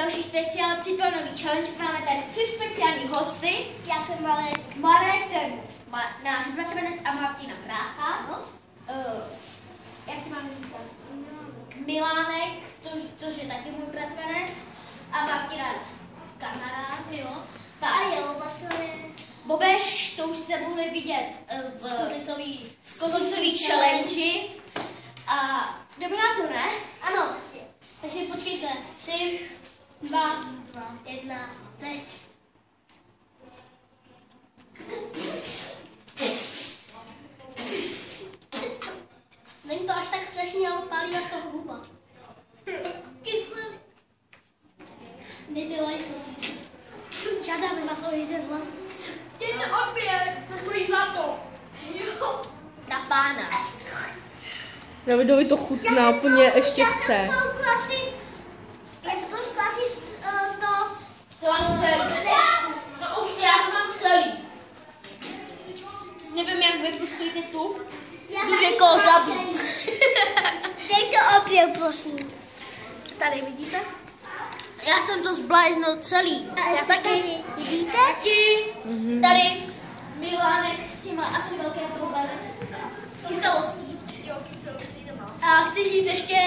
další speciál citrónový challenge. Máme tady 3 speciální hosty. Já jsem Marek. Marek, ten náš bratranec a Martina brácha. No. Jak ty máme říkat? Milánek, což je taky můj bratranec. A Martina kamarád, jo. A jo, Martina. Bobeš, to už jste mohli vidět v koncový challenge. A jdeme na to, ne? Ano. Takže počkejte. 3, 2, 1, teď. Není to až tak strašně, ale pálí vás toho huba. Kyslý. Dejte like, prosím. Žádáme vás o 1, 2. Dejte odběr, to stojí za to. Jo. Na pána. Davidovi to chutná, úplně ještě chce. Já jsem klasy to. To mám celý. To už já to mám celý. Nevím, jak vy, počkejte tu. Jdu někoho zabít. Dejte opět, prosím. Tady vidíte? Já jsem to zbláznil celý. Já taky. Vidíte? Tady Milánek s tím má asi velké problémy. S kyselostí. Jo, kyselostí to má. A chci říct ještě,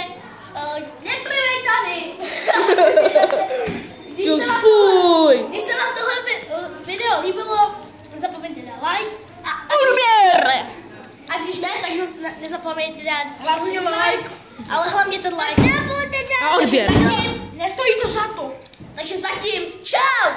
neplivej tady. Když se vám tohle video líbilo, nezapomeňte dát like a odběr. A když ne, tak nezapomeňte dát hlavně like, ale hlavně ten like. A odběr. Nestojí to za to. Takže zatím, čau!